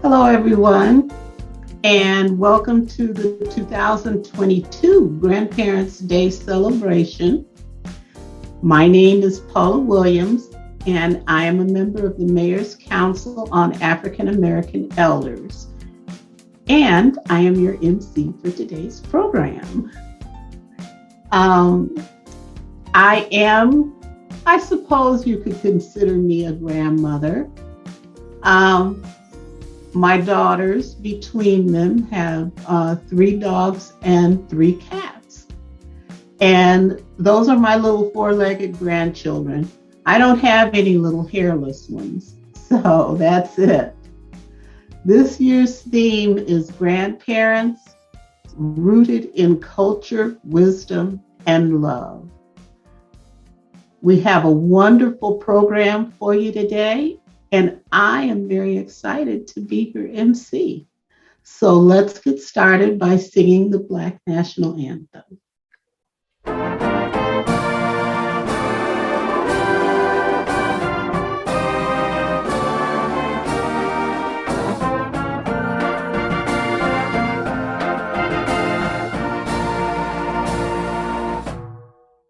Hello, everyone, and welcome to the 2022 Grandparents' Day celebration. My name is Paula Williams, and I am a member of the Mayor's Council on African American Elders, and I am your MC for today's program. I suppose you could consider me a grandmother. My daughters, between them, have 3 dogs and 3 cats. And those are my little 4-legged grandchildren. I don't have any little hairless ones, so that's it. This year's theme is grandparents rooted in culture, wisdom, and love. We have a wonderful program for you today, and I am very excited to be your MC. So let's get started by singing the Black National Anthem.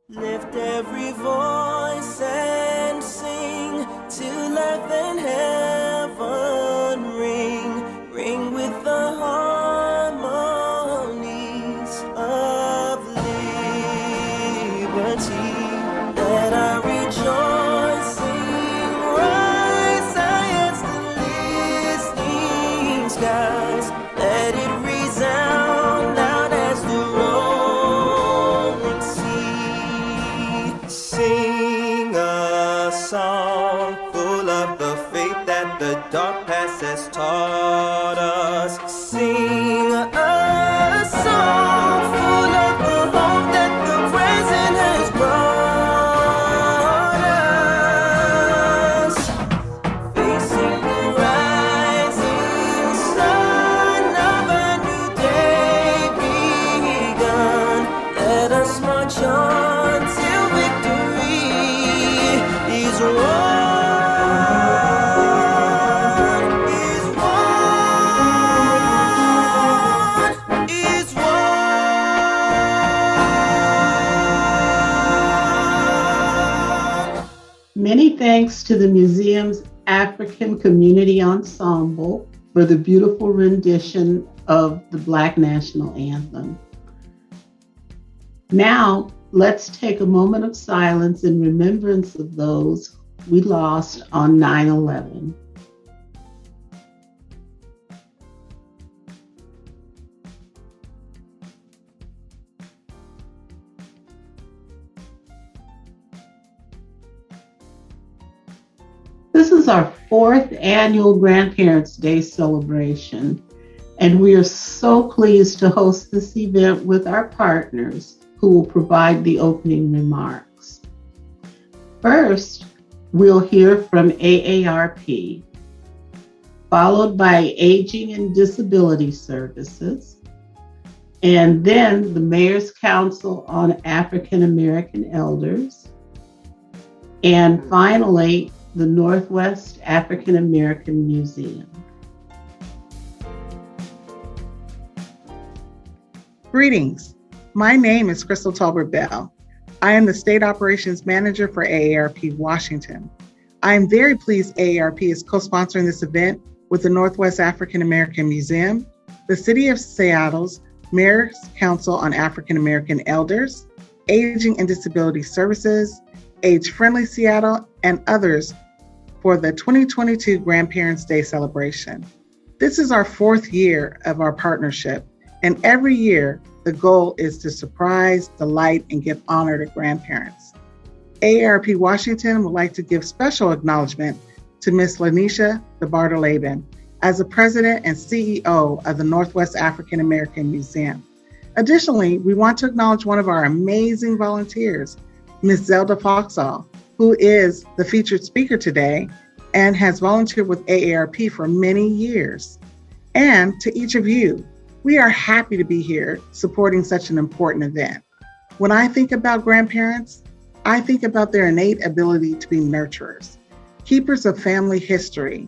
Lift every voice and sing till life and heaven ring with the harmonies of liberty. Let our rejoicing rise against the listening skies. Let it resound loud as the rolling sea. Sing a song full of the faith that the dark past has taught us. Sing a song full of the hope that the present has brought us. Facing the rising sun of a new day begun. Let us march on till victory is won. Many thanks to the museum's African Community Ensemble for the beautiful rendition of the Black National Anthem. Now, let's take a moment of silence in remembrance of those we lost on 9/11. This is our 4th annual Grandparents' Day celebration, and we are so pleased to host this event with our partners who will provide the opening remarks. First, we'll hear from AARP, followed by Aging and Disability Services, and then the Mayor's Council on African American Elders, and finally, the Northwest African American Museum. Greetings. My name is Crystal Tolbert Bell. I am the State Operations Manager for AARP Washington. I am very pleased AARP is co-sponsoring this event with the Northwest African American Museum, the City of Seattle's Mayor's Council on African American Elders, Aging and Disability Services, Age Friendly Seattle, and others for the 2022 Grandparents' Day celebration. This is our 4th year of our partnership, and every year the goal is to surprise, delight, and give honor to grandparents. AARP Washington would like to give special acknowledgement to Ms. Lanisha DeBartoleben as the President and CEO of the Northwest African American Museum. Additionally, we want to acknowledge one of our amazing volunteers, Ms. Zelda Fox Hall, who is the featured speaker today and has volunteered with AARP for many years. And to each of you, we are happy to be here supporting such an important event. When I think about grandparents, I think about their innate ability to be nurturers, keepers of family history,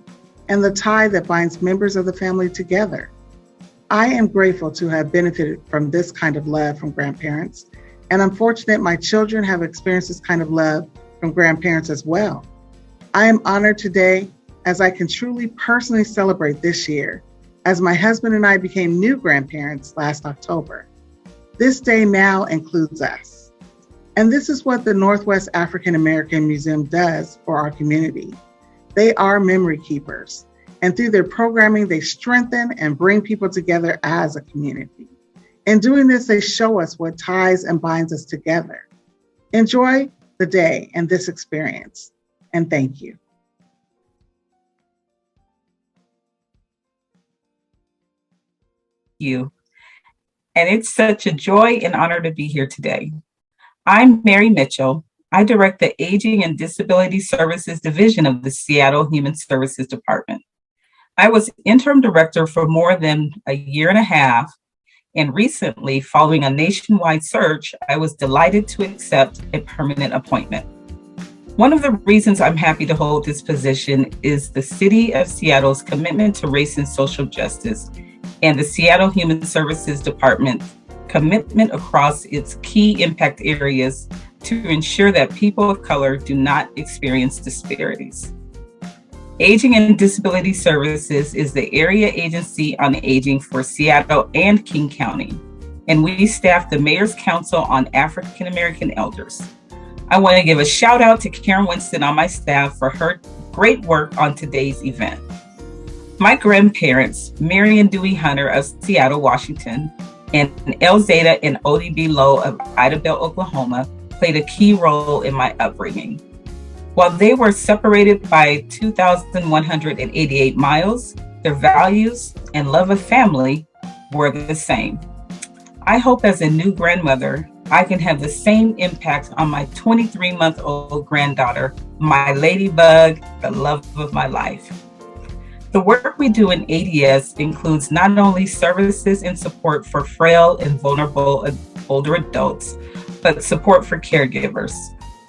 and the tie that binds members of the family together. I am grateful to have benefited from this kind of love from grandparents, and I'm fortunate my children have experienced this kind of love from grandparents as well. I am honored today as I can truly personally celebrate this year, as my husband and I became new grandparents last October. This day now includes us. And this is what the Northwest African American Museum does for our community. They are memory keepers, and through their programming, they strengthen and bring people together as a community. In doing this, they show us what ties and binds us together. Enjoy the day and this experience, and thank you. You. And it's such a joy and honor to be here today. I'm Mary Mitchell. I direct the Aging and Disability Services Division of the Seattle Human Services Department. I was interim director for more than a year and a half, and recently, following a nationwide search, I was delighted to accept a permanent appointment. One of the reasons I'm happy to hold this position is the City of Seattle's commitment to race and social justice, and the Seattle Human Services Department's commitment across its key impact areas to ensure that people of color do not experience disparities. Aging and Disability Services is the area agency on aging for Seattle and King County, and we staff the Mayor's Council on African American Elders. I want to give a shout out to Karen Winston on my staff for her great work on today's event. My grandparents, Mary and Dewey Hunter of Seattle, Washington, and El Zeta and Odie B. Lowe of Idabel, Oklahoma, played a key role in my upbringing. While they were separated by 2,188 miles, their values and love of family were the same. I hope as a new grandmother, I can have the same impact on my 23-month-old granddaughter, my ladybug, the love of my life. The work we do in ADS includes not only services and support for frail and vulnerable older adults, but support for caregivers,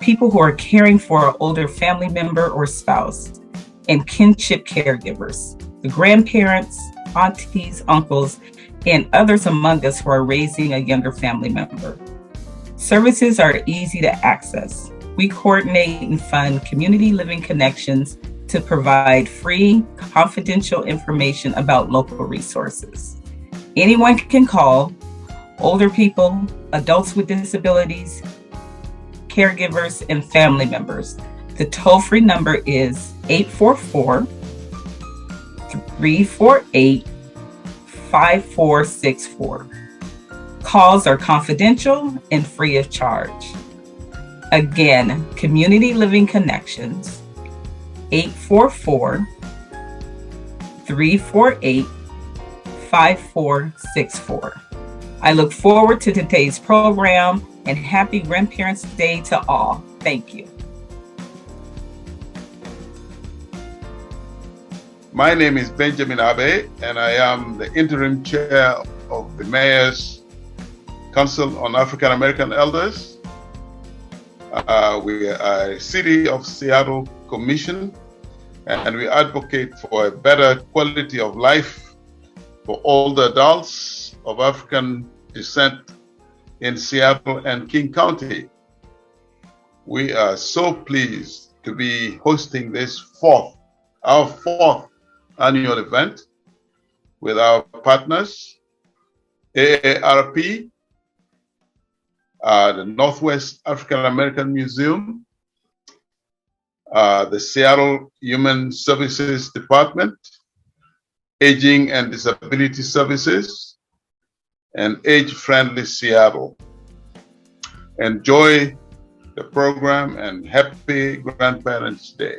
people who are caring for an older family member or spouse, and kinship caregivers, the grandparents, aunties, uncles, and others among us who are raising a younger family member. Services are easy to access. We coordinate and fund community living connections to provide free, confidential information about local resources. Anyone can call: older people, adults with disabilities, caregivers, and family members. The toll-free number is 844-348-5464. Calls are confidential and free of charge. Again, Community Living Connections, 844-348-5464. I look forward to today's program, and happy Grandparents' Day to all. Thank you. My name is Benjamin Abe, and I am the interim chair of the Mayor's Council on African American Elders. We are a City of Seattle Commission, and we advocate for a better quality of life for all the adults of African descent in Seattle and King County. We are so pleased to be hosting this our fourth annual event with our partners, AARP, the Northwest African American Museum, the Seattle Human Services Department, Aging and Disability Services, and Age Friendly Seattle. Enjoy the program and happy Grandparents' Day.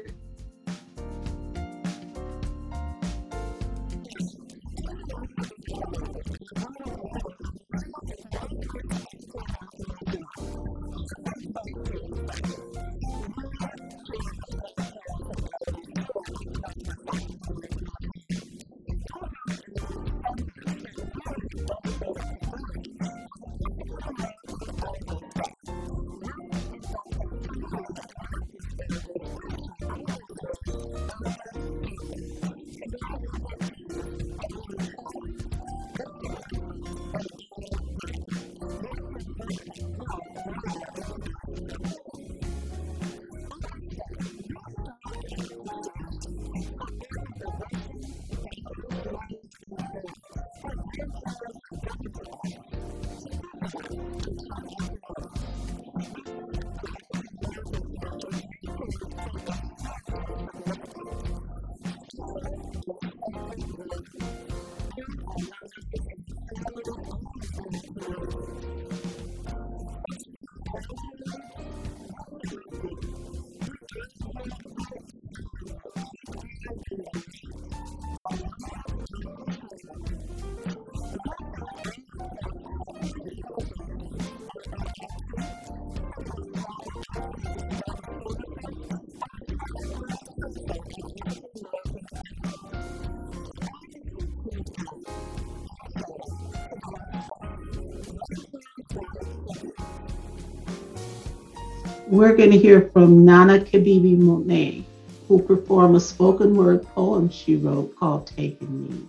We're going to hear from Nana Kabibi Monet, who performed a spoken word poem she wrote called Taking Me.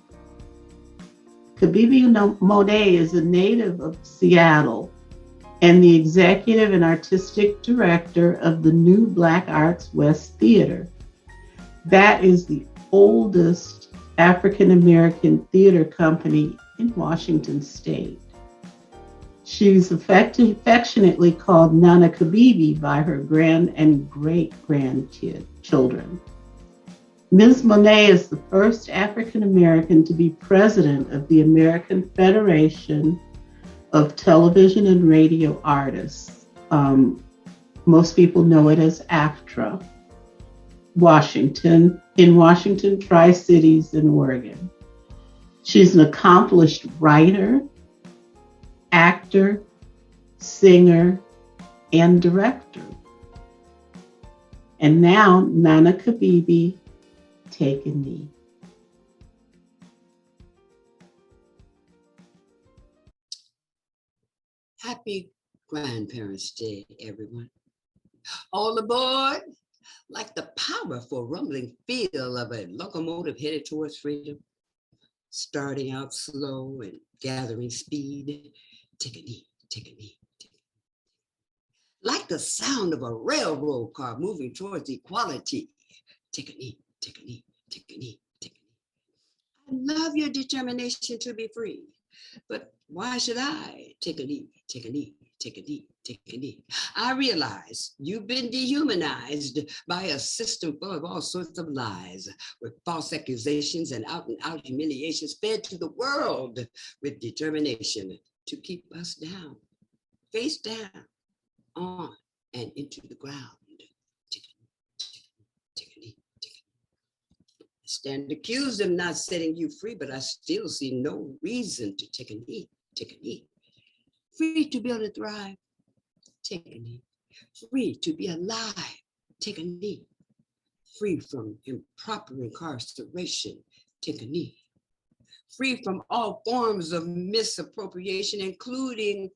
Kabibi Monet is a native of Seattle and the executive and artistic director of the New Black Arts West Theater. That is the oldest African-American theater company in Washington State. She's affectionately called Nana Kabibi by her grand and great-grandchildren. Ms. Monet is the first African-American to be president of the American Federation of Television and Radio Artists. Most people know it as AFTRA, in Washington, Tri-Cities, and Oregon. She's an accomplished writer, actor, singer, and director. And now, Nana Kabibi, Taking Me. Happy Grandparents' Day, everyone. All aboard! Like the powerful rumbling feel of a locomotive headed towards freedom, starting out slow and gathering speed. Take a knee, take a knee, take a knee. Like the sound of a railroad car moving towards equality. Take a knee, take a knee, take a knee, take a knee. I love your determination to be free, but why should I take a knee, take a knee, take a knee, take a knee? I realize you've been dehumanized by a system full of all sorts of lies, with false accusations and out humiliations fed to the world with determination to keep us down, face down, on and into the ground. Take a knee, take a knee. I stand accused of not setting you free, but I still see no reason to take a knee, take a knee. Free to build and thrive, take a knee. Free to be alive, take a knee. Free from improper incarceration, take a knee. Free from all forms of misappropriation, including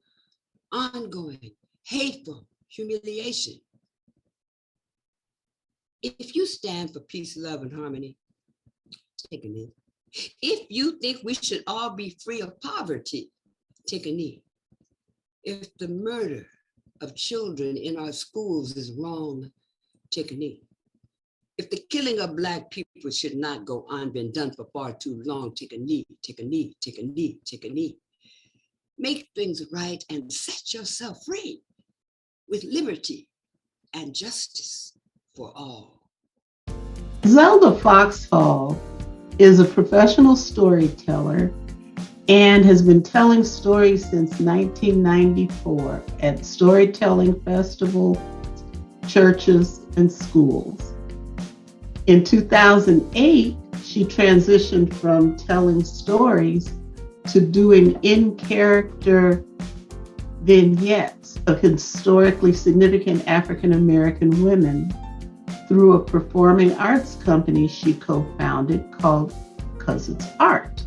ongoing, hateful humiliation. If you stand for peace, love, and harmony, take a knee. If you think we should all be free of poverty, take a knee. If the murder of children in our schools is wrong, take a knee. If the killing of Black people should not go on, been done for far too long, take a knee, take a knee, take a knee, take a knee. Make things right and set yourself free with liberty and justice for all. Zelda Fox Hall is a professional storyteller and has been telling stories since 1994 at storytelling festivals, churches, and schools. In 2008, she transitioned from telling stories to doing in-character vignettes of historically significant African-American women through a performing arts company she co-founded called 'Cause It's Art.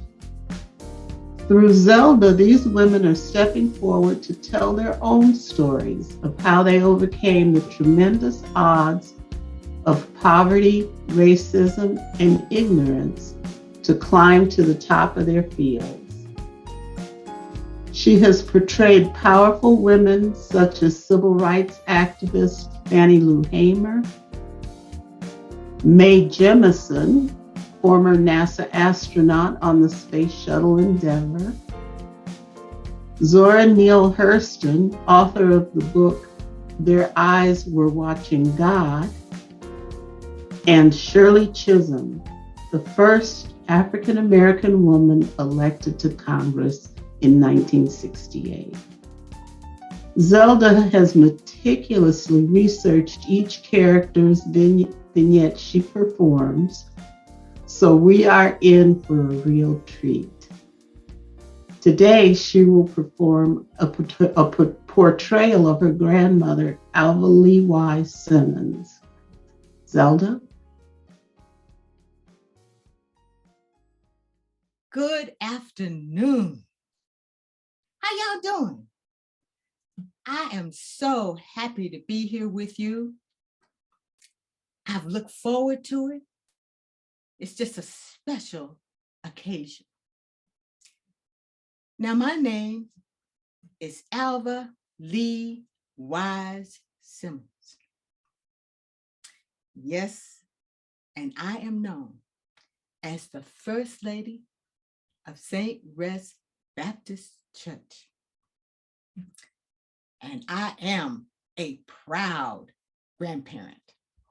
Through Zelda, these women are stepping forward to tell their own stories of how they overcame the tremendous odds of poverty, racism, and ignorance to climb to the top of their fields. She has portrayed powerful women such as civil rights activist Fannie Lou Hamer, Mae Jemison, former NASA astronaut on the Space Shuttle Endeavour, Zora Neale Hurston, author of the book Their Eyes Were Watching God, and Shirley Chisholm, the first African American woman elected to Congress in 1968. Zelda has meticulously researched each character's vignette she performs, so we are in for a real treat. Today, she will perform a portrayal of her grandmother, Alva Lee Wise Simmons. Zelda? Good afternoon. How y'all doing? I am so happy to be here with you. I've looked forward to it. It's just a special occasion. Now, my name is Alva Lee Wise Simmons. Yes, and I am known as the First Lady of St. Res Baptist Church. And I am a proud grandparent.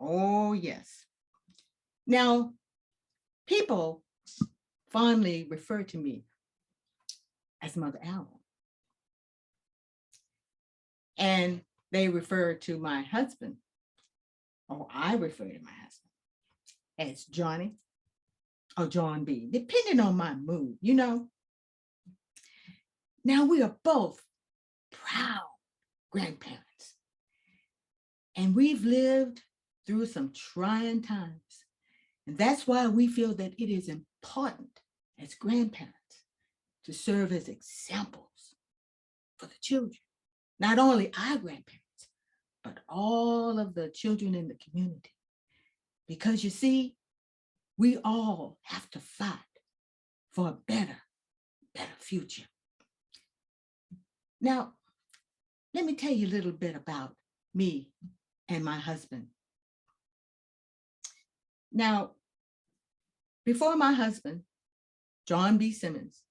Oh, yes. Now, people fondly refer to me as Mother Alva. And they refer to my husband, or I refer to my husband, as Johnny or John B., depending on my mood, you know. Now, we are both proud grandparents, and we've lived through some trying times. And that's why we feel that it is important as grandparents to serve as examples for the children, not only our grandparents, but all of the children in the community. Because you see, we all have to fight for a better future. Now, let me tell you a little bit about me and my husband. Now, before my husband, John B. Simmons,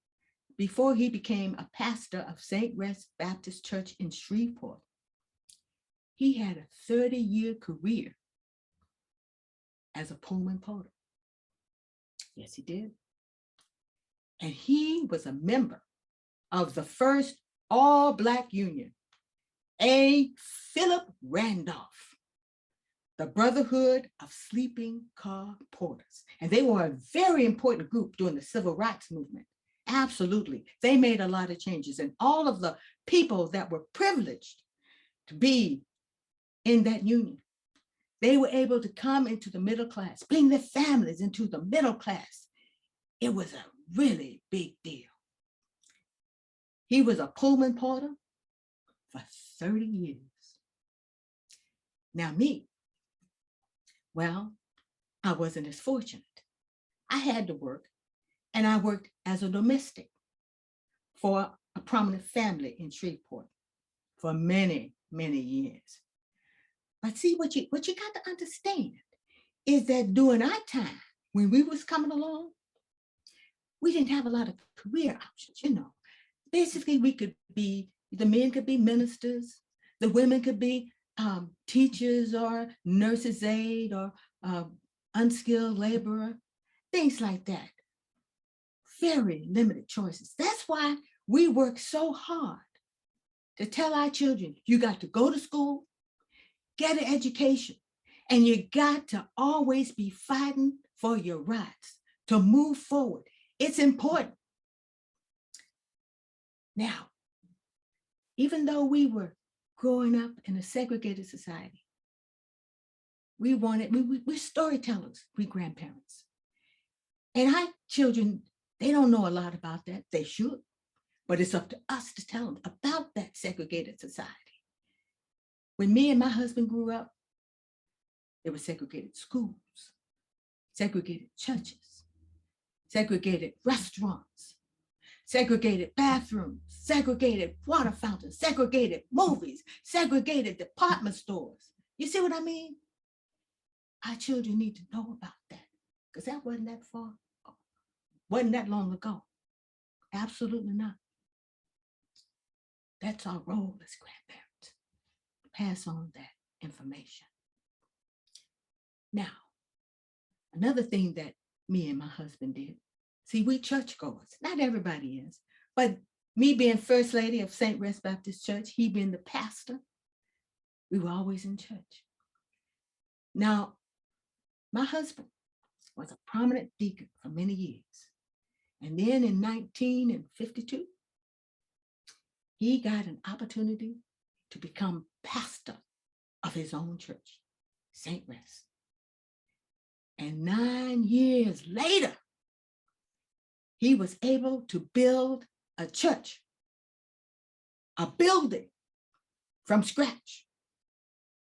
before he became a pastor of St. Res Baptist Church in Shreveport, he had a 30-year career as a Pullman porter. Yes, he did. And he was a member of the first all-Black union, A. Philip Randolph, the Brotherhood of Sleeping Car Porters. And they were a very important group during the Civil Rights Movement. Absolutely. They made a lot of changes. And all of the people that were privileged to be in that union, they were able to come into the middle class, bring their families into the middle class. It was a really big deal. He was a Pullman porter for 30 years. Now me, well, I wasn't as fortunate. I had to work, and I worked as a domestic for a prominent family in Shreveport for many, many years. But see, what you got to understand is that during our time, when we was coming along, we didn't have a lot of career options, you know. Basically, the men could be ministers, the women could be teachers or nurses' aide or unskilled laborer, things like that. Very limited choices. That's why we work so hard to tell our children, you got to go to school, get an education, and you got to always be fighting for your rights to move forward. It's important. Now, even though we were growing up in a segregated society, we're storytellers, we grandparents. And our children, they don't know a lot about that. They should, but it's up to us to tell them about that segregated society. When me and my husband grew up, there were segregated schools, segregated churches, segregated restaurants, segregated bathrooms, segregated water fountains, segregated movies, segregated department stores. You see what I mean? Our children need to know about that, because that wasn't that far, wasn't that long ago. Absolutely not. That's our role as grandparents, pass on that information. Now, another thing that me and my husband did, see, we churchgoers, not everybody is, but me being First Lady of St. Rest Baptist Church, he being the pastor, we were always in church. Now, my husband was a prominent deacon for many years. And then in 1952, he got an opportunity to become pastor of his own church, St. Rest. And 9 years later, he was able to build a church, a building from scratch,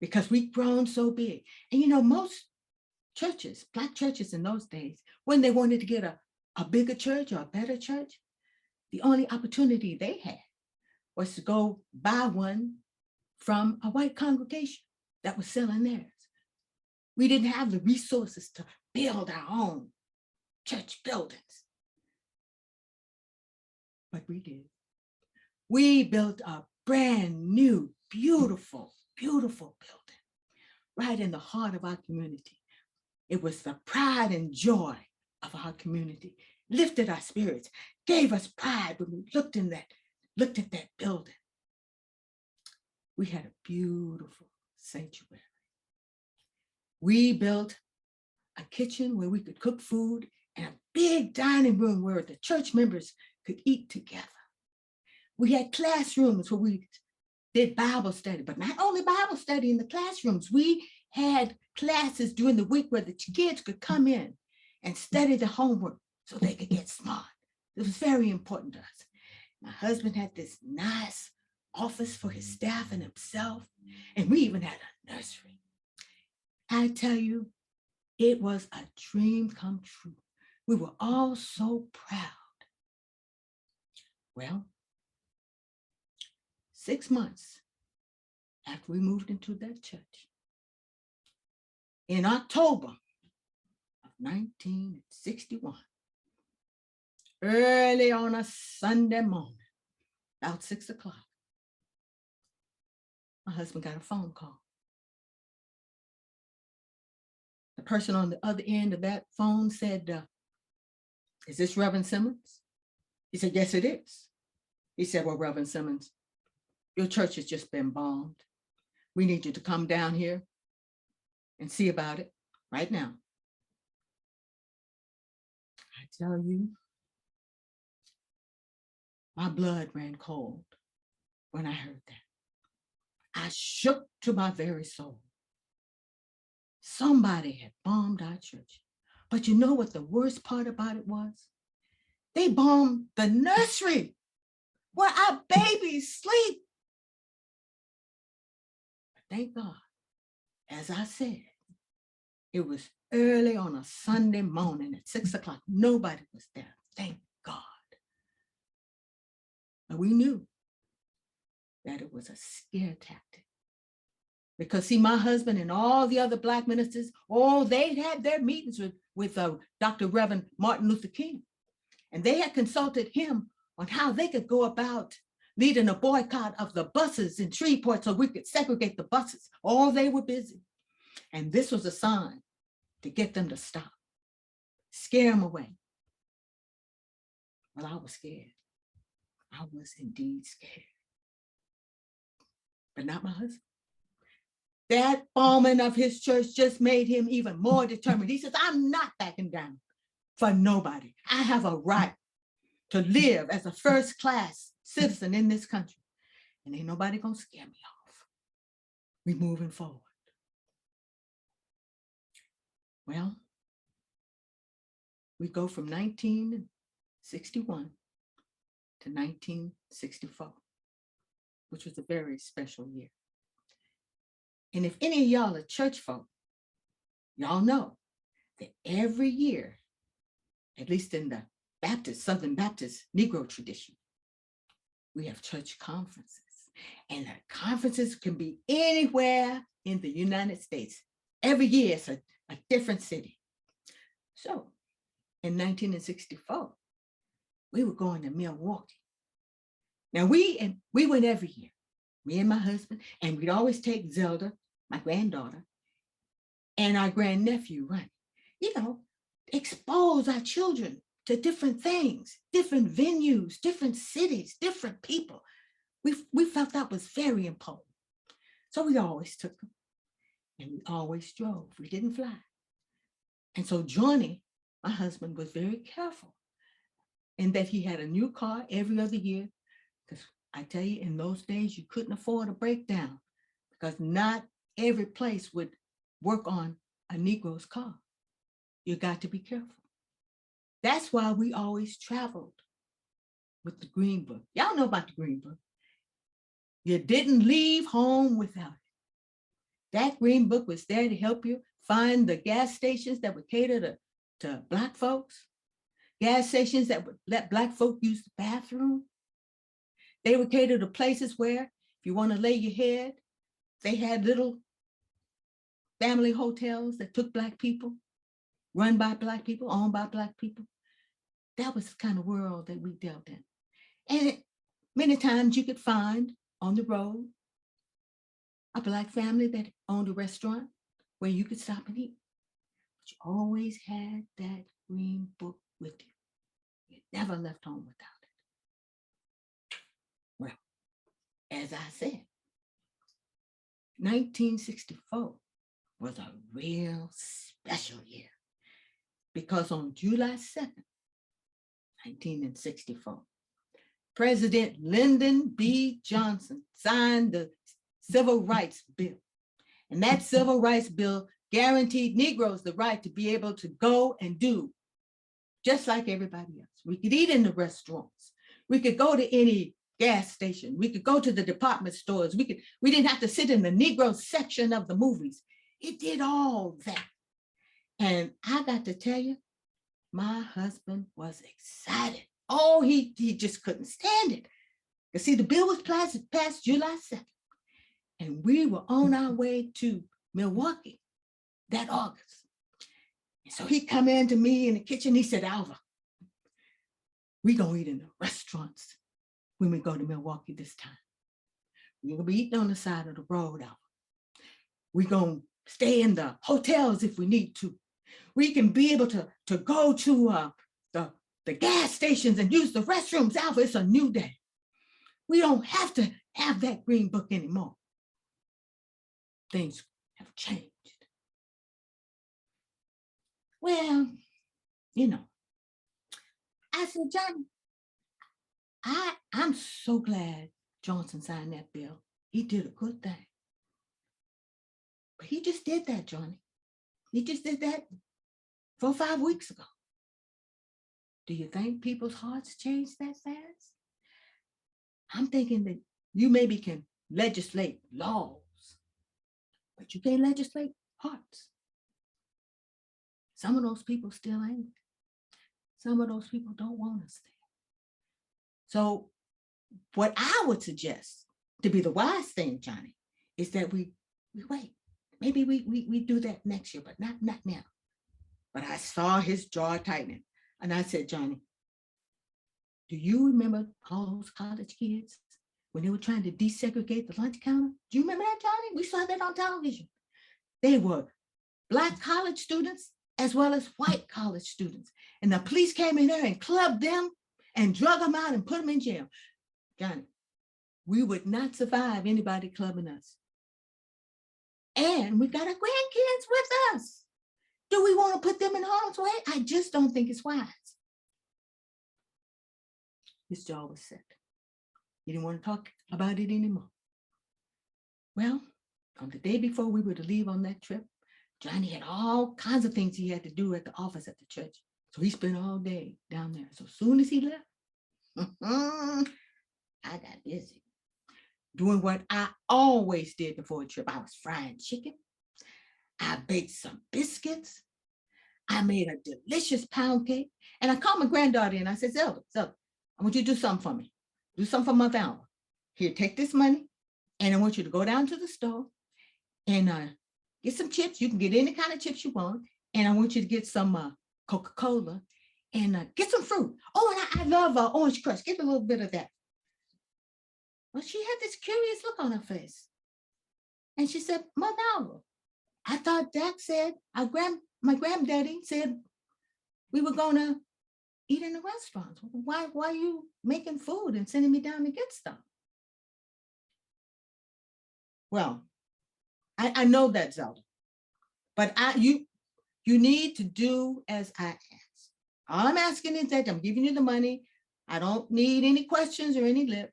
because we've grown so big. And you know, most churches, Black churches in those days, when they wanted to get a bigger church or a better church, the only opportunity they had was to go buy one from a white congregation that was selling theirs. We didn't have the resources to build our own church buildings. But we did. We built a brand new, beautiful, beautiful building right in the heart of our community. It was the pride and joy of our community, lifted our spirits, gave us pride when we looked at that building. We had a beautiful sanctuary. We built a kitchen where we could cook food and a big dining room where the church members could eat together. We had classrooms where we did Bible study, but not only Bible study in the classrooms. We had classes during the week where the kids could come in and study the homework so they could get smart. It was very important to us. My husband had this nice office for his staff and himself, and we even had a nursery. I tell you, it was a dream come true. We were all so proud. Well, 6 months after we moved into that church, in October of 1961, early on a Sunday morning, about 6 o'clock, my husband got a phone call. The person on the other end of that phone said, "Is this Reverend Simmons?" He said, "Yes, it is." He said, "Well, Reverend Simmons, your church has just been bombed. We need you to come down here and see about it right now." I tell you, my blood ran cold when I heard that. I shook to my very soul. Somebody had bombed our church. But you know what the worst part about it was? They bombed the nursery where our babies sleep. But thank God, as I said, it was early on a Sunday morning at 6 o'clock. Nobody was there. Thank God. But we knew that it was a scare tactic. Because see, my husband and all the other Black ministers, they had their meetings with Dr. Reverend Martin Luther King. And they had consulted him on how they could go about leading a boycott of the buses in Shreveport so we could segregate the buses. They were busy. And this was a sign to get them to stop, scare them away. Well, I was scared. I was indeed scared. But not my husband. That bombing of his church just made him even more determined. He says, "I'm not backing down for nobody. I have a right to live as a first-class citizen in this country. And ain't nobody gonna scare me off. We moving forward." Well, we go from 1961 to 1964, which was a very special year. And if any of y'all are church folk, y'all know that every year, at least in the Southern Baptist Negro tradition, we have church conferences. And the conferences can be anywhere in the United States. Every year it's a different city. So in 1964, we were going to Milwaukee. Now we went every year. me and my husband, and we'd always take Zelda, my granddaughter, and our grandnephew, right? You know, expose our children to different things, different venues, different cities, different people. We felt that was very important. So we always took them and we always drove. We didn't fly. And so Johnny, my husband, was very careful in that he had a new car every other year. Because I tell you, in those days, you couldn't afford a breakdown because not every place would work on a Negro's car. You got to be careful. That's why we always traveled with the Green Book. Y'all know about the Green Book. You didn't leave home without it. That Green Book was there to help you find the gas stations that would cater to Black folks, gas stations that would let Black folk use the bathroom. They would cater to places where, if you want to lay your head, they had little family hotels that took Black people, run by Black people, owned by Black people. That was the kind of world that we dealt in. And many times you could find on the road a Black family that owned a restaurant where you could stop and eat. But you always had that Green Book with you. You never left home without it. Well, as I said, 1964 was a real special year because on July 2nd, 1964, President Lyndon B. Johnson signed the Civil Rights Bill. And that Civil Rights Bill guaranteed Negroes the right to be able to go and do just like everybody else. We could eat in the restaurants. We could go to any gas station. We could go to the department stores. We didn't have to sit in the Negro section of the movies. It did all that. And I got to tell you, my husband was excited. Oh, he just couldn't stand it. You see, the bill was passed July 2nd. And we were on our way to Milwaukee that August. And so he come in to me in the kitchen. He said, Alva, we gonna eat in the restaurants when we go to Milwaukee this time. We're gonna be eating on the side of the road, Alva. We're gonna stay in the hotels if we need to. We can be able to go to the gas stations and use the restrooms. Alva, it's a new day. We don't have to have that Green Book anymore. Things have changed. Well, you know, I said, Johnny, I'm so glad Johnson signed that bill. He did a good thing. But he just did that, Johnny. He just did that 4 or 5 weeks ago. Do you think people's hearts changed that fast? I'm thinking that you maybe can legislate laws, but you can't legislate hearts. Some of those people still ain't. Some of those people don't want us there. So what I would suggest to be the wise thing, Johnny, is that we wait. Maybe we do that next year, but not now. But I saw his jaw tightening. And I said, Johnny, do you remember all those college kids when they were trying to desegregate the lunch counter? Do you remember that, Johnny? We saw that on television. They were Black college students as well as white college students. And the police came in there and clubbed them and drug them out and put them in jail. Johnny, we would not survive anybody clubbing us. And we got our grandkids with us. Do we want to put them in harm's way? I just don't think it's wise. His jaw was set. He didn't want to talk about it anymore. Well, on the day before we were to leave on that trip, Johnny had all kinds of things he had to do at the office at the church. So he spent all day down there. So as soon as he left, I got busy doing what I always did before a trip. I was frying chicken. I baked some biscuits. I made a delicious pound cake. And I called my granddaughter and I said, Zelda, I want you to do something for me. Do something for my family. Here, take this money. And I want you to go down to the store and get some chips. You can get any kind of chips you want. And I want you to get some Coca-Cola and get some fruit. Oh, and I love orange crush. Get a little bit of that. Well, she had this curious look on her face. And she said, Mother Alva, I thought Dad said, my granddaddy said we were going to eat in the restaurants. Why are you making food and sending me down to get stuff? Well, I know that, Zelda, but you need to do as I ask. All I'm asking is that I'm giving you the money. I don't need any questions or any lip.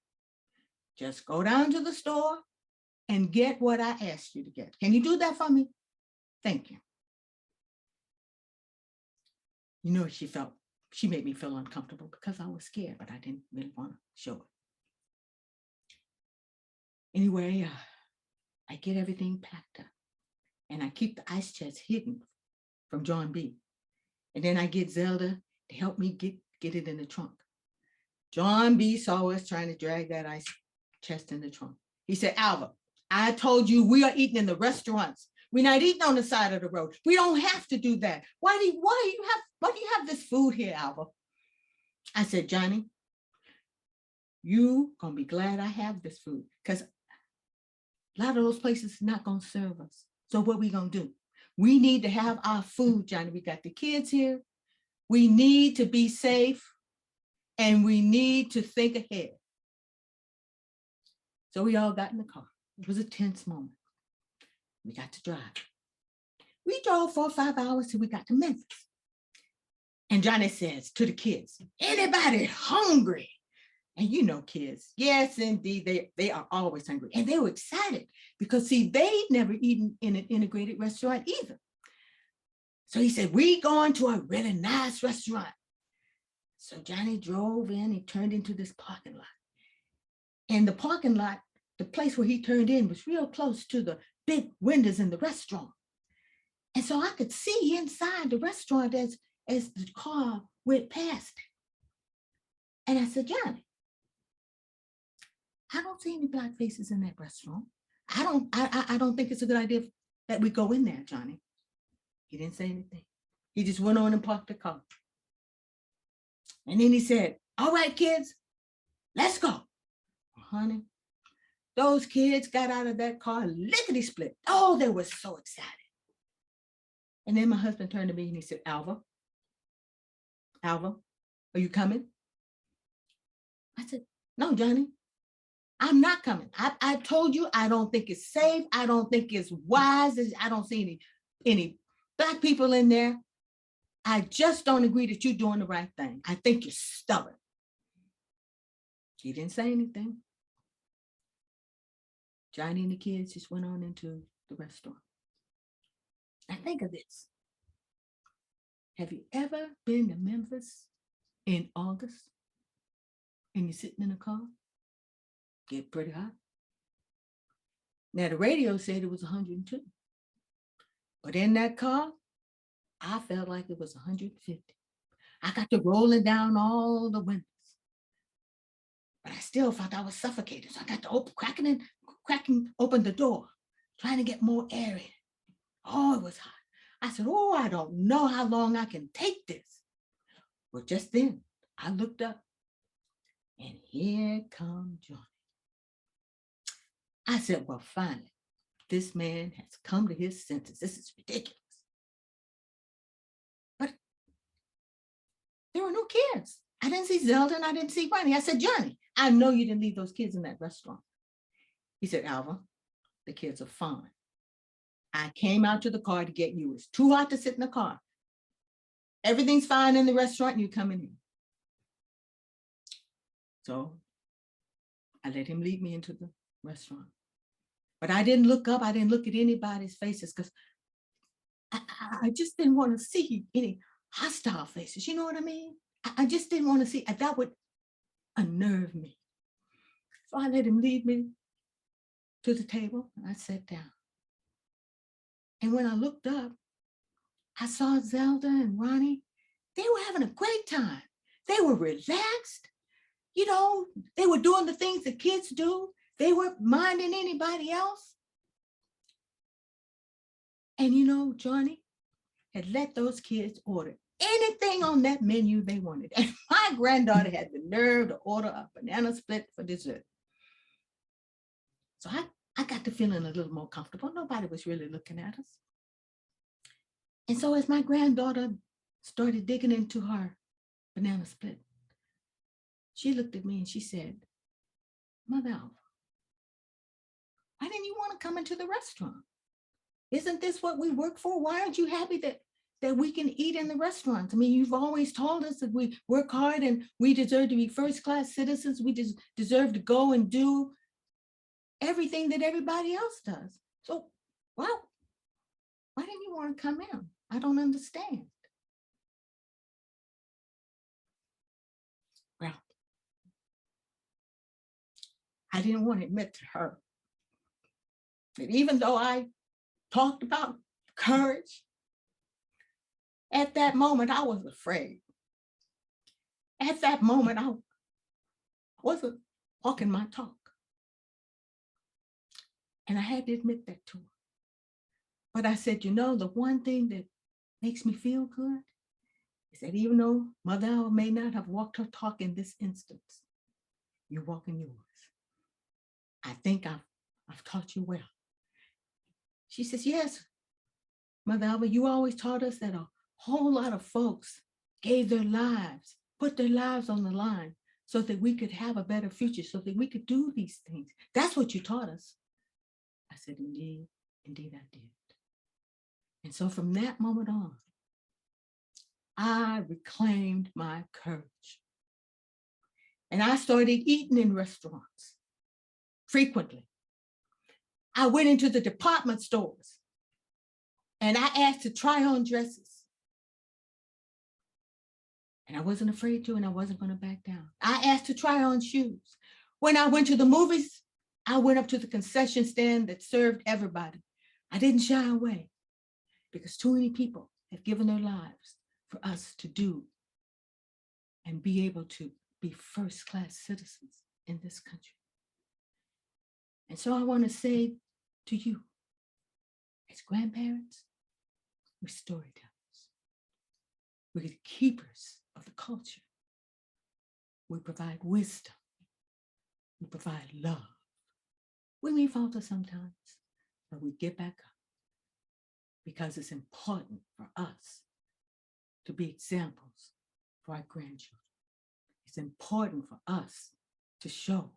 Just go down to the store and get what I asked you to get. Can you do that for me? Thank you. You know, she made me feel uncomfortable because I was scared, but I didn't really want to show it. Anyway, I get everything packed up and I keep the ice chest hidden from John B. And then I get Zelda to help me get it in the trunk. John B saw us trying to drag that ice chest in the trunk. He said, Alva, I told you we are eating in the restaurants. We're not eating on the side of the road. We don't have to do that. Why do you have this food here, Alva? I said, Johnny, you gonna be glad I have this food because a lot of those places are not gonna serve us. So what we gonna do? We need to have our food, Johnny. We got the kids here. We need to be safe and we need to think ahead. So we all got in the car. It was a tense moment. We got to drive. We drove 4 or 5 hours till we got to Memphis. And Johnny says to the kids, anybody hungry? And you know, kids, yes, indeed, they are always hungry. And they were excited because, see, they'd never eaten in an integrated restaurant either. So he said, we going to a really nice restaurant. So Johnny drove in, he turned into this parking lot. And the parking lot, the place where he turned in was real close to the big windows in the restaurant. And so I could see inside the restaurant as the car went past. And I said, Johnny, I don't see any Black faces in that restaurant. I don't think it's a good idea that we go in there, Johnny. He didn't say anything. He just went on and parked the car. And then he said, all right, kids, let's go. Honey, those kids got out of that car lickety-split. Oh, they were so excited. And then my husband turned to me and he said, Alva, are you coming? I said, no, Johnny, I'm not coming. I told you I don't think it's safe. I don't think it's wise. I don't see any Black people in there. I just don't agree that you're doing the right thing. I think you're stubborn. He didn't say anything. Johnny and the kids just went on into the restaurant. Now think of this. Have you ever been to Memphis in August and you're sitting in a car? Get pretty hot. Now the radio said it was 102. But in that car, I felt like it was 150. I got to rolling down all the windows. But I still felt I was suffocated. So I got to cracking open the door, trying to get more air in. Oh, it was hot. I said, oh, I don't know how long I can take this. Well, just then I looked up and here comes Johnny. I said, well, finally, this man has come to his senses. This is ridiculous. But there were no kids. I didn't see Zelda and I didn't see Ronnie. I said, Johnny, I know you didn't leave those kids in that restaurant. He said, Alva, the kids are fine. I came out to the car to get you. It's too hot to sit in the car. Everything's fine in the restaurant and you're coming in. So I let him lead me into the restaurant. But I didn't look up. I didn't look at anybody's faces because I just didn't want to see any hostile faces. You know what I mean? I just didn't want to see. That would unnerve me. So I let him lead me to the table. And I sat down. And when I looked up, I saw Zelda and Ronnie. They were having a great time. They were relaxed. You know, they were doing the things that kids do. They weren't minding anybody else. And you know, Johnny had let those kids order anything on that menu they wanted. And my granddaughter had the nerve to order a banana split for dessert. So I got to feeling a little more comfortable. Nobody was really looking at us. And so as my granddaughter started digging into her banana split, she looked at me and she said, Mother Alva, why didn't you want to come into the restaurant? Isn't this what we work for? Why aren't you happy that we can eat in the restaurants? I mean, you've always told us that we work hard and we deserve to be first-class citizens. We deserve to go and do everything that everybody else does. So, why didn't you want to come in? I don't understand. Well, I didn't want to admit to her that even though I talked about courage, at that moment, I was afraid. At that moment, I wasn't walking my talk. And I had to admit that to her. But I said, the one thing that makes me feel good is that even though Mother Alva may not have walked her talk in this instance, you're walking yours. I think I've taught you well. She says, yes, Mother Alva, you always taught us that a whole lot of folks gave their lives, put their lives on the line so that we could have a better future, so that we could do these things. That's what you taught us. I said, indeed I did. And so from that moment on, I reclaimed my courage. And I started eating in restaurants frequently. I went into the department stores and I asked to try on dresses. And I wasn't afraid to, and I wasn't going to back down. I asked to try on shoes. When I went to the movies, I went up to the concession stand that served everybody. I didn't shy away because too many people have given their lives for us to do and be able to be first-class citizens in this country. And so I want to say to you, as grandparents, we're storytellers. We're the keepers of the culture. We provide wisdom. We provide love. We may falter sometimes, but we get back up because it's important for us to be examples for our grandchildren. It's important for us to show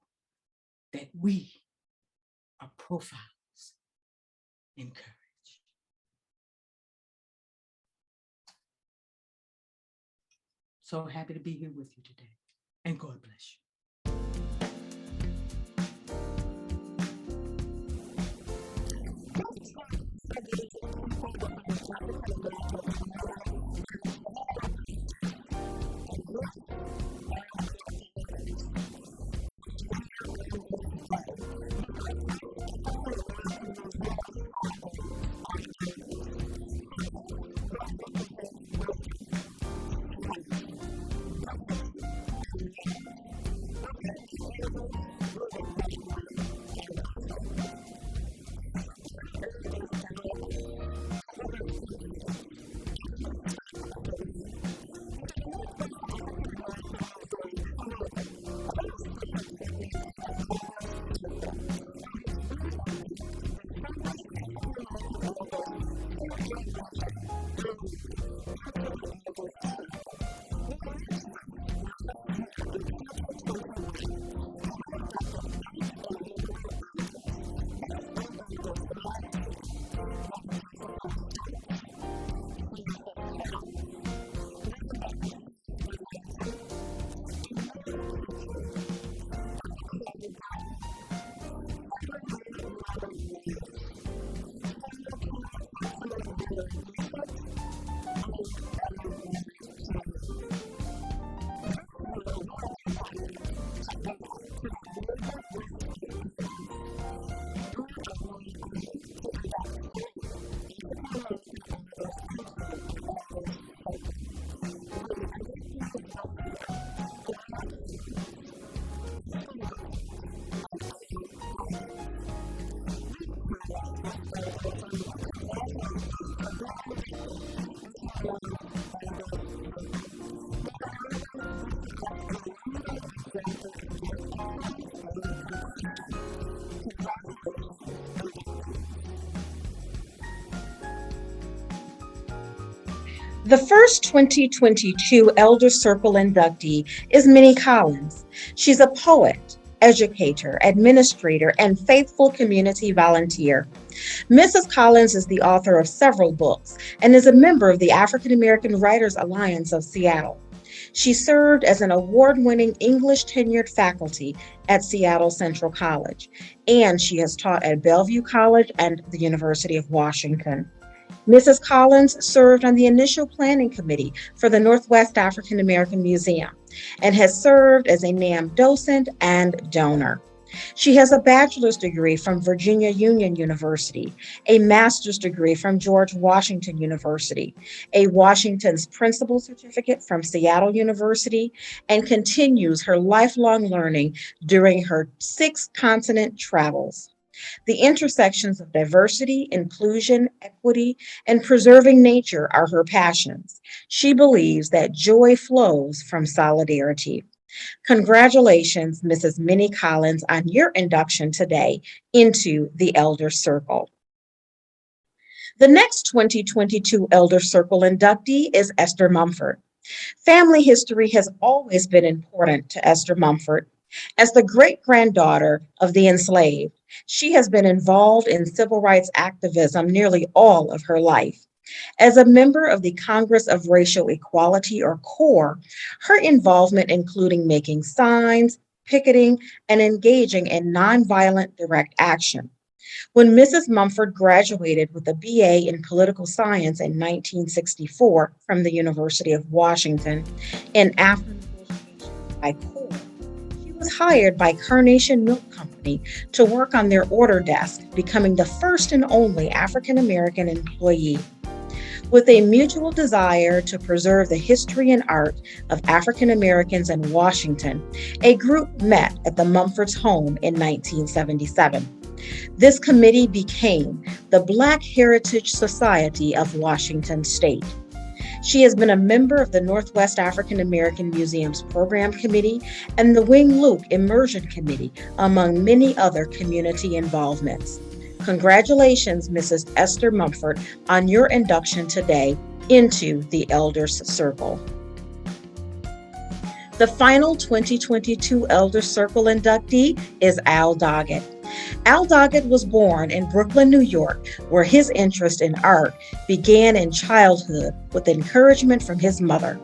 that we are profiles in courage. So happy to be here with you today, and God bless you. The first 2022 Elder Circle inductee is Minnie Collins. She's a poet, educator, administrator, and faithful community volunteer. Mrs. Collins is the author of several books and is a member of the African American Writers Alliance of Seattle. She served as an award-winning English tenured faculty at Seattle Central College, and she has taught at Bellevue College and the University of Washington. Mrs. Collins served on the initial planning committee for the Northwest African American Museum and has served as a NAM docent and donor. She has a bachelor's degree from Virginia Union University, a master's degree from George Washington University, a Washington's Principal Certificate from Seattle University, and continues her lifelong learning during her 6-continent travels. The intersections of diversity, inclusion, equity, and preserving nature are her passions. She believes that joy flows from solidarity. Congratulations, Mrs. Minnie Collins, on your induction today into the Elder Circle. The next 2022 Elder Circle inductee is Esther Mumford. Family history has always been important to Esther Mumford. As the great-granddaughter of the enslaved, she has been involved in civil rights activism nearly all of her life. As a member of the Congress of Racial Equality, or CORE, her involvement including making signs, picketing, and engaging in nonviolent direct action. When Mrs. Mumford graduated with a BA in political science in 1964 from the University of Washington in after negotiations by CORE, she was hired by Carnation Milk Company to work on their order desk, becoming the first and only African American employee. With a mutual desire to preserve the history and art of African Americans in Washington, a group met at the Mumford's home in 1977. This committee became the Black Heritage Society of Washington State. She has been a member of the Northwest African American Museum's Program Committee and the Wing Luke Immersion Committee, among many other community involvements. Congratulations, Mrs. Esther Mumford, on your induction today into the Elders Circle. The final 2022 Elder Circle inductee is Al Doggett. Al Doggett was born in Brooklyn, New York, where his interest in art began in childhood with encouragement from his mother.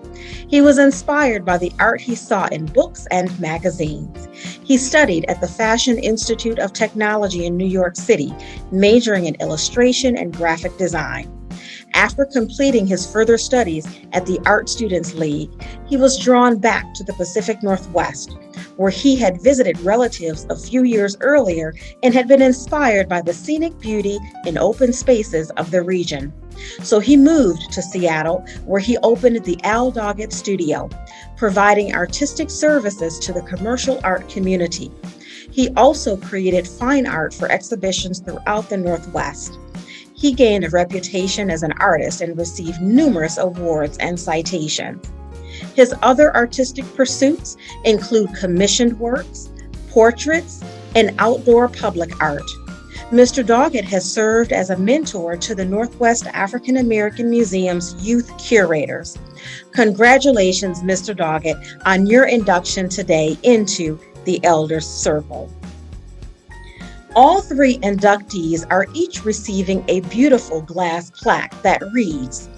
He was inspired by the art he saw in books and magazines. He studied at the Fashion Institute of Technology in New York City, majoring in illustration and graphic design. After completing his further studies at the Art Students League, he was drawn back to the Pacific Northwest, where he had visited relatives a few years earlier and had been inspired by the scenic beauty and open spaces of the region. So he moved to Seattle, where he opened the Al Doggett Studio, providing artistic services to the commercial art community. He also created fine art for exhibitions throughout the Northwest. He gained a reputation as an artist and received numerous awards and citations. His other artistic pursuits include commissioned works, portraits, and outdoor public art. Mr. Doggett has served as a mentor to the Northwest African American Museum's youth curators. Congratulations, Mr. Doggett, on your induction today into the Elders Circle. All 3 inductees are each receiving a beautiful glass plaque that reads,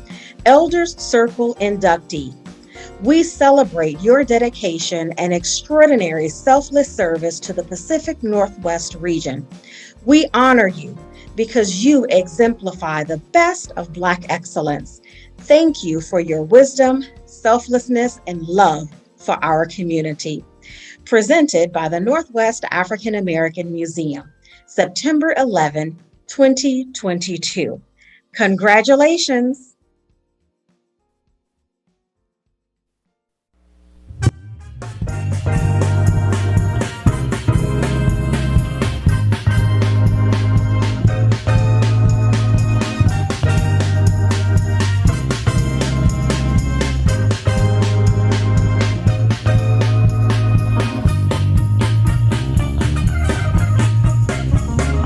Elders Circle Inductee. We celebrate your dedication and extraordinary selfless service to the Pacific Northwest region. We honor you because you exemplify the best of Black excellence. Thank you for your wisdom, selflessness, and love for our community. Presented by the Northwest African American Museum, September 11, 2022. Congratulations.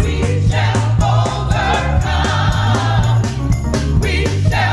We shall overcome. We shall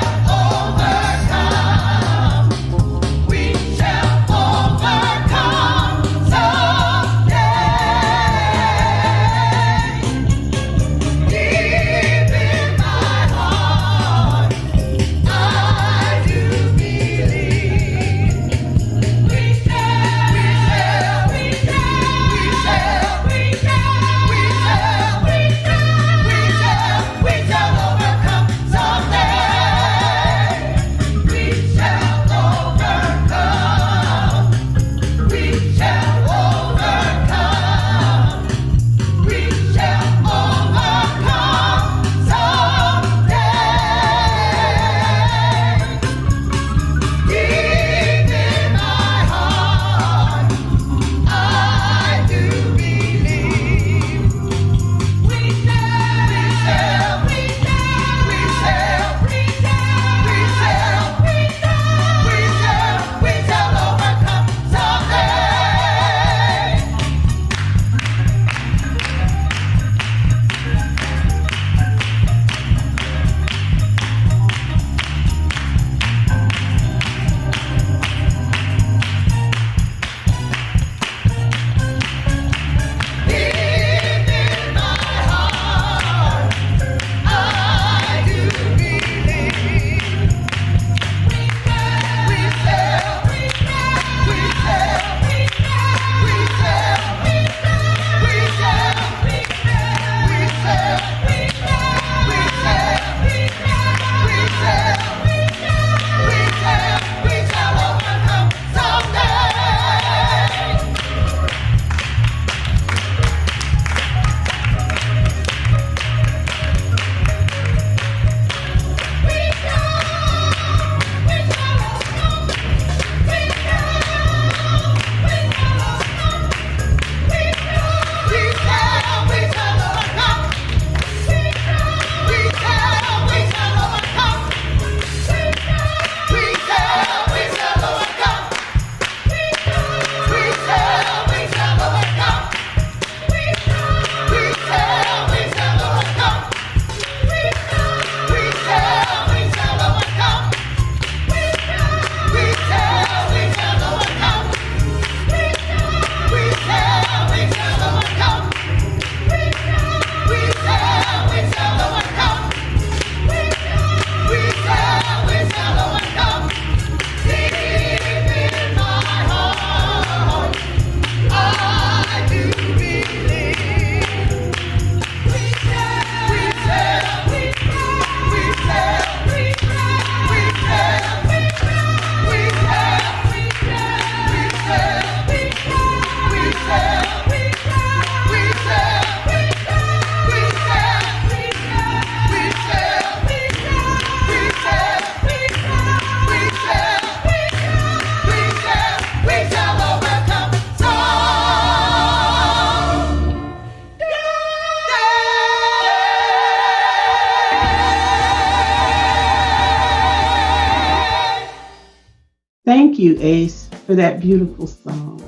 Thank you, Ace, for that beautiful song.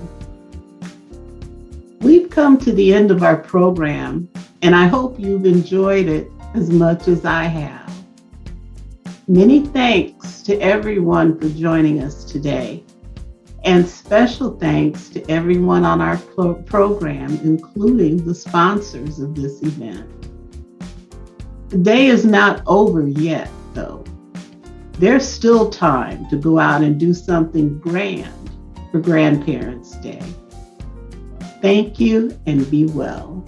We've come to the end of our program, and I hope you've enjoyed it as much as I have. Many thanks to everyone for joining us today, and special thanks to everyone on our program, including the sponsors of this event. The day is not over yet, though. There's still time to go out and do something grand for Grandparents' Day. Thank you and be well.